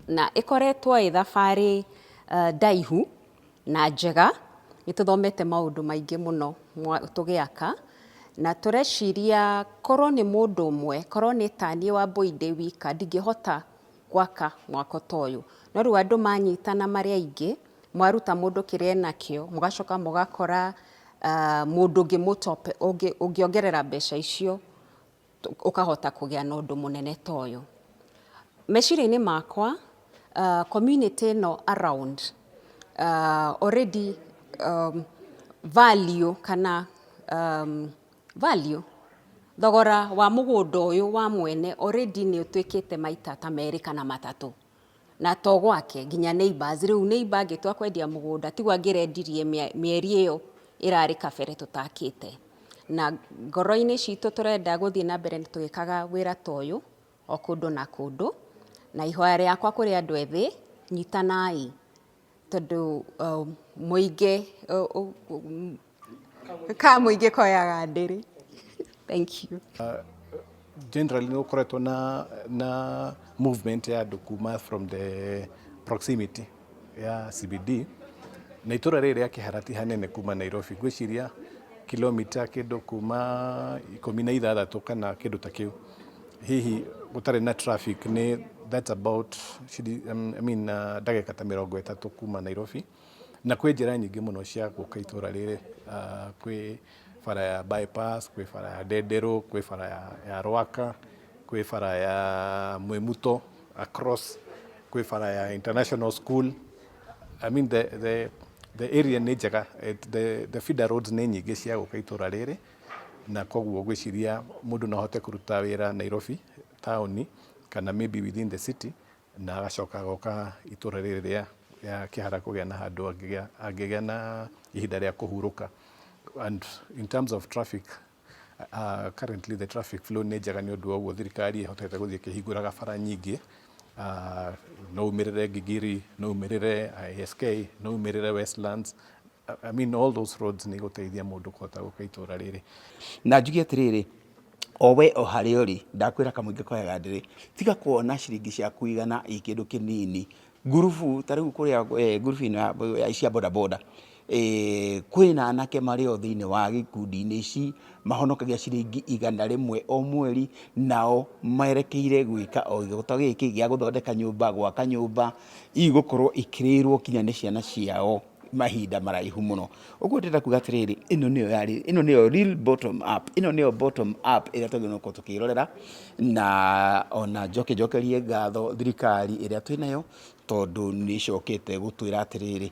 na ikoretwo thabarĩ ndaihu na njega. Nĩtũthomete maũndũ maingĩ mũno tũgĩaka, na tũreciria korwo nĩ mũndũ ũmwe, korwo nĩ taniĩ Wambui ndĩ wika ndingĩhota gwaka mwako ta ũyũ, no rĩu andũ manyitana marĩ aingĩ, mwaruta mũndũ kĩrĩa enakĩo, mũgacoka mũgakora mũndũ ũngĩongerera mbeca icio, ũkahota kũgĩa na ũndũ mũnene ta ũyũ. Meciria-inĩ makwa, community ĩno around already value kana value, thogora wa mũgũnda ũyũ wa mwene already nĩ ũtuĩkĩte maita ta merĩ kana matatũ, na to gwake nginya neighbors. Rĩu neighbor angĩtua kwendia mũgũnda tigwo angĩrendirie mĩeri ĩyo ĩrarĩ kabere tũtakĩte. Na ngoro-inĩ citũ tũrenda gũthiĩ na mbere tũgĩkaga wĩra ta ũyũ o kũndũ na kũndũ, na ihoya rĩakwa kũrĩ andũ ethĩ, nyitanai tondũ mũingĩ ka mũingĩ koyaga ndĩrĩ. Thank you. Generally nĩ gũkoretwo na movement ya andũ kuma from the proximity ya CBD, na itũra rĩrĩ rĩa Kĩhara ti hanene kuma Nairobi, ngwĩciria kilomita kĩndũ kuma 16 kana kĩndũ ta kĩu. Hihi gũtarĩ na traffic nĩ that's about ndagĩka ta 30 kuma Nairobi, na kwĩ njĩra nyingĩ mũno cia gũka itũra rĩrĩ. Kwĩ bara ya bypass, kwĩ bara ya Ndenderu, kwĩ bara ya Rwaka, kwĩ bara ya Mwemuto across, kwĩ bara ya International School. The area nĩ njega, the feeder roads nĩ nyingĩ cia gũka itũra rĩrĩ, na koguo gwĩciria mũndũ no ahote kũruta wĩra Nairobi taũni kana maybe within the city, na agacoka agoka itũra rĩrĩ rĩa Kĩhara kũgĩa na handũ angĩgĩa na ihinda rĩa kũhurũka. And in terms of traffic, currently the traffic flow nĩ njega nĩ ũndũ wa ũguo thirikari ĩhotete gũthiĩ ĩkĩhingũraga bara nyingĩ. No umĩrĩre Gigiri, no umĩrĩre ISK, no umĩrĩre Westlands. All those roads nĩ gũteithia mũndũ kũhota gũka itũra rĩrĩ. Na njuge atĩrĩrĩ, o we o harĩa ũrĩ, ndakwĩra kamũingĩ koyaga ndĩrĩ, tiga kuona ciringi cia kũigana i kĩndũ kĩnini. Ngurubu ta rĩu kũrĩa ngurubu ĩno ya cia bodaboda, kwĩna anake marĩ o thĩinĩ wa gĩkundi-inĩ ici mahonokagia ciringi 100 o mweri, nao merekeire gwĩka o gĩko gĩkĩ gĩa gũthondeka nyũmba, gwaka nyũmba igũkorwo ikĩrĩirwo kinya nĩ ciana ciao mahinda maraihu mũno. Ũguo ndĩrenda kuga atĩrĩrĩ, ĩno nĩyo real bottom up, ĩno nĩyo bottom up ĩrĩa twagĩrĩirwo gũkorwo tũkĩrorera, na ona njokerie ngatho thirikari ĩrĩa twĩnayo, tondũ nĩ icokete gũtwĩra atĩrĩrĩ,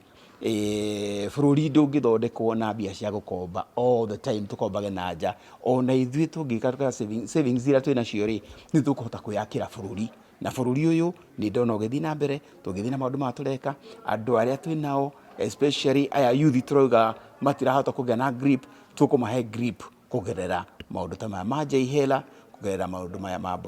bũrũri ndũngĩthondekwo na mbia cia gũkomba all the time tũkombage na nja. Ona ithuĩ tũngĩka savings iria twĩnacio rĩ, nĩ tũkũhota kwĩyakĩra bũrũri, na bũrũri ũyũ nĩ ndona ũgĩthiĩ na mbere, tũgĩthiĩ na maũndũ matũreka. Andũ arĩa twĩnao especially aya youth tũrauga matirahota kũgĩa na grip, tũkũmahe grip kũgerera maũndũ ta maya ma J-Hela, kũgerera maũndũ maya ma boda.